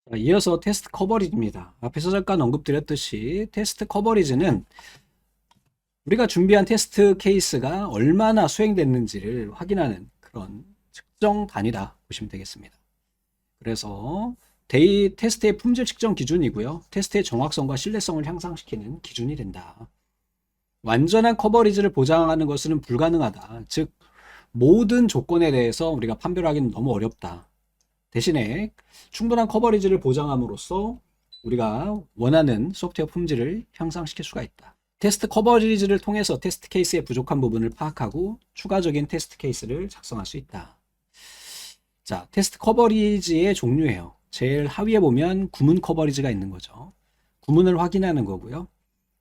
자, 이어서 테스트 커버리지입니다. 앞에서 잠깐 언급드렸듯이 테스트 커버리지는 우리가 준비한 테스트 케이스가 얼마나 수행됐는지를 확인하는 그런 측정 단위다 보시면 되겠습니다. 그래서 테스트의 품질 측정 기준이고요. 테스트의 정확성과 신뢰성을 향상시키는 기준이 된다. 완전한 커버리지를 보장하는 것은 불가능하다. 즉 모든 조건에 대해서 우리가 판별하기는 너무 어렵다. 대신에 충분한 커버리지를 보장함으로써 우리가 원하는 소프트웨어 품질을 향상시킬 수가 있다. 테스트 커버리지를 통해서 테스트 케이스의 부족한 부분을 파악하고 추가적인 테스트 케이스를 작성할 수 있다. 자, 테스트 커버리지의 종류예요. 제일 하위에 보면 구문 커버리지가 있는 거죠. 구문을 확인하는 거고요.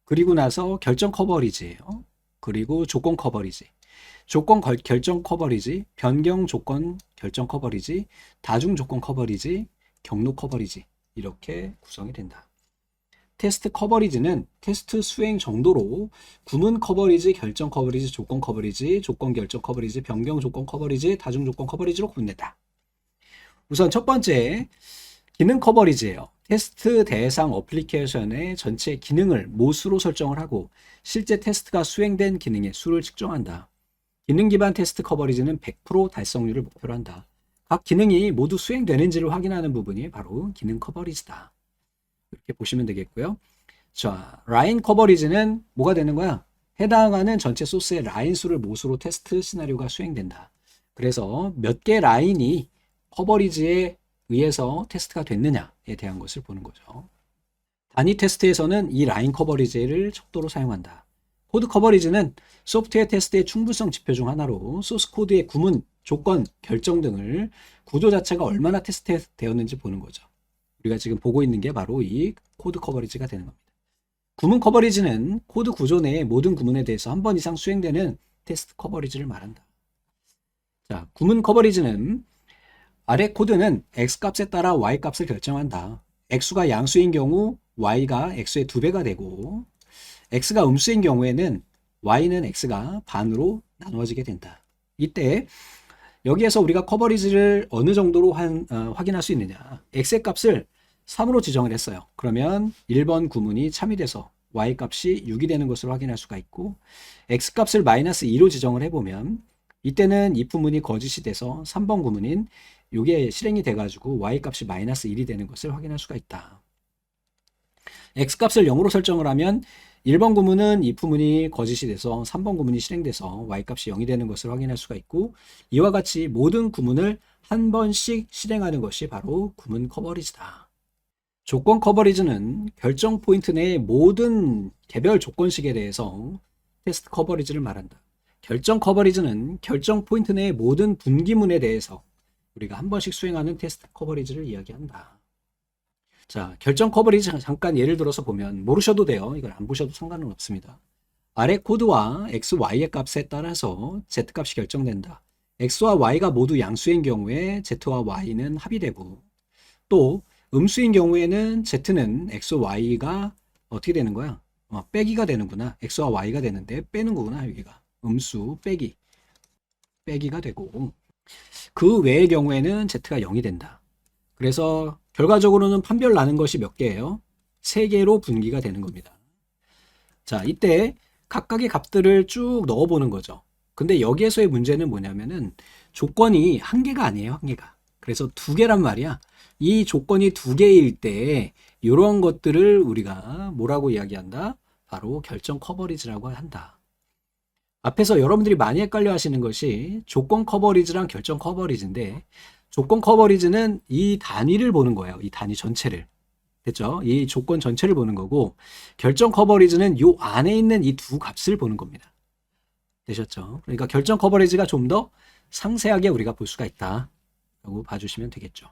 그리고 나서 결정 커버리지예요. 그리고 조건 커버리지. 조건 결정 커버리지, 변경 조건 결정 커버리지, 다중 조건 커버리지, 경로 커버리지 이렇게 구성이 된다. 테스트 커버리지는 테스트 수행 정도로 구문 커버리지, 결정 커버리지, 조건 커버리지, 조건 결정 커버리지, 변경 조건 커버리지, 다중 조건 커버리지로 구분된다. 우선 첫 번째 기능 커버리지예요. 테스트 대상 어플리케이션의 전체 기능을 모수로 설정을 하고 실제 테스트가 수행된 기능의 수를 측정한다. 기능 기반 테스트 커버리지는 100% 달성률을 목표로 한다. 각 기능이 모두 수행되는지를 확인하는 부분이 바로 기능 커버리지다. 이렇게 보시면 되겠고요. 자, 라인 커버리지는 뭐가 되는 거야? 해당하는 전체 소스의 라인 수를 모수로 테스트 시나리오가 수행된다. 그래서 몇 개 라인이 커버리지에 의해서 테스트가 됐느냐에 대한 것을 보는 거죠. 단위 테스트에서는 이 라인 커버리지를 척도로 사용한다. 코드 커버리지는 소프트웨어 테스트의 충분성 지표 중 하나로 소스 코드의 구문, 조건, 결정 등을 구조 자체가 얼마나 테스트되었는지 보는 거죠. 우리가 지금 보고 있는 게 바로 이 코드 커버리지가 되는 겁니다. 구문 커버리지는 코드 구조 내의 모든 구문에 대해서 한 번 이상 수행되는 테스트 커버리지를 말한다. 자, 구문 커버리지는 아래 코드는 X값에 따라 Y값을 결정한다. X가 양수인 경우 Y가 X의 2배가 되고 X가 음수인 경우에는 Y는 X가 반으로 나누어지게 된다. 이때 여기에서 우리가 커버리지를 어느 정도로 확인할 수 있느냐. X의 값을 3으로 지정을 했어요. 그러면 1번 구문이 참이돼서 Y값이 6이 되는 것을 확인할 수가 있고 X값을 마이너스 2로 지정을 해보면 이때는 이 부문이 거짓이 돼서 3번 구문인 이게 실행이 돼가지고 Y값이 마이너스 1이 되는 것을 확인할 수가 있다. X값을 0으로 설정을 하면 1번 구문은 if 문이 거짓이 돼서 3번 구문이 실행돼서 Y값이 0이 되는 것을 확인할 수가 있고 이와 같이 모든 구문을 한 번씩 실행하는 것이 바로 구문 커버리지다. 조건 커버리지는 결정 포인트 내의 모든 개별 조건식에 대해서 테스트 커버리지를 말한다. 결정 커버리지는 결정 포인트 내의 모든 분기문에 대해서 우리가 한 번씩 수행하는 테스트 커버리지를 이야기한다. 자, 결정 커버리지 잠깐 예를 들어서 보면 모르셔도 돼요. 이걸 안 보셔도 상관은 없습니다. 아래 코드와 x, y의 값에 따라서 z값이 결정된다. x와 y가 모두 양수인 경우에 z와 y는 합의되고 또 음수인 경우에는 z는 x, y가 어떻게 되는 거야? 빼기가 되는구나. x와 y가 되는데 빼는 거구나. 여기가 음수 빼기가 되고 그 외의 경우에는 z가 0이 된다. 그래서 결과적으로는 판별 나는 것이 몇 개예요? 3개로 분기가 되는 겁니다. 자, 이때 각각의 값들을 쭉 넣어보는 거죠. 근데 여기에서의 문제는 뭐냐면은 조건이 한 개가 아니에요, 한 개가. 그래서 2개란 말이야. 이 조건이 2개일 때 이런 것들을 우리가 뭐라고 이야기한다? 바로 결정 커버리지라고 한다. 앞에서 여러분들이 많이 헷갈려 하시는 것이 조건 커버리지랑 결정 커버리지인데 조건 커버리지는 이 단위를 보는 거예요. 이 단위 전체를. 됐죠? 이 조건 전체를 보는 거고 결정 커버리지는 요 안에 있는 이 두 값을 보는 겁니다. 되셨죠? 그러니까 결정 커버리지가 좀 더 상세하게 우리가 볼 수가 있다. 라고 봐주시면 되겠죠.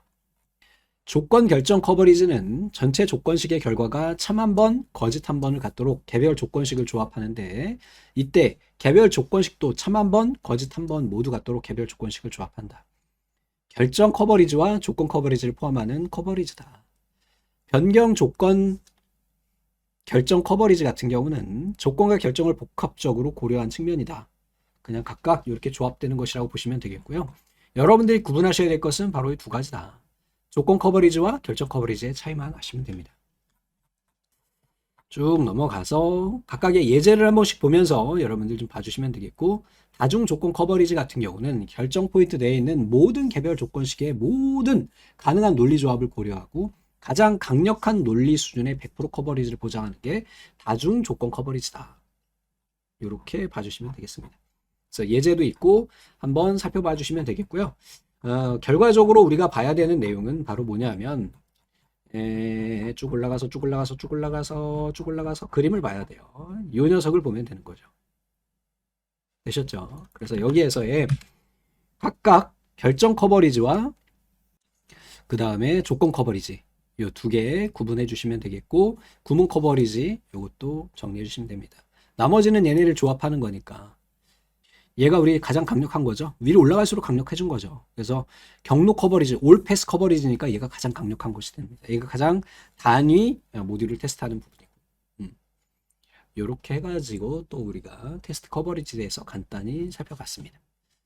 조건 결정 커버리지는 전체 조건식의 결과가 참 한 번, 거짓 한 번을 갖도록 개별 조건식을 조합하는데 이때 개별 조건식도 참 한 번, 거짓 한 번 모두 갖도록 개별 조건식을 조합한다. 결정 커버리지와 조건 커버리지를 포함하는 커버리지다. 변경 조건 결정 커버리지 같은 경우는 조건과 결정을 복합적으로 고려한 측면이다. 그냥 각각 이렇게 조합되는 것이라고 보시면 되겠고요. 여러분들이 구분하셔야 될 것은 바로 이 두 가지다. 조건 커버리지와 결정 커버리지의 차이만 아시면 됩니다. 쭉 넘어가서 각각의 예제를 한 번씩 보면서 여러분들 좀 봐주시면 되겠고, 다중 조건 커버리지 같은 경우는 결정 포인트 내에 있는 모든 개별 조건식의 모든 가능한 논리 조합을 고려하고 가장 강력한 논리 수준의 100% 커버리지를 보장하는 게 다중 조건 커버리지다. 이렇게 봐주시면 되겠습니다. 그래서 예제도 있고 한번 살펴봐 주시면 되겠고요. 결과적으로 우리가 봐야 되는 내용은 바로 뭐냐면 쭉 올라가서 쭉 올라가서 쭉 올라가서 쭉 올라가서 그림을 봐야 돼요. 이 녀석을 보면 되는 거죠. 되셨죠? 그래서 여기에서의 각각 결정 커버리지와 그 다음에 조건 커버리지 이 두 개 구분해 주시면 되겠고, 구문 커버리지 이것도 정리해 주시면 됩니다. 나머지는 얘네를 조합하는 거니까 얘가 우리 가장 강력한 거죠. 위로 올라갈수록 강력해진 거죠. 그래서 경로 커버리지, 올 패스 커버리지니까 얘가 가장 강력한 것이 됩니다. 얘가 가장 단위 모듈을 테스트하는 부분이고, 이렇게 해가지고 또 우리가 테스트 커버리지에 대해서 간단히 살펴봤습니다.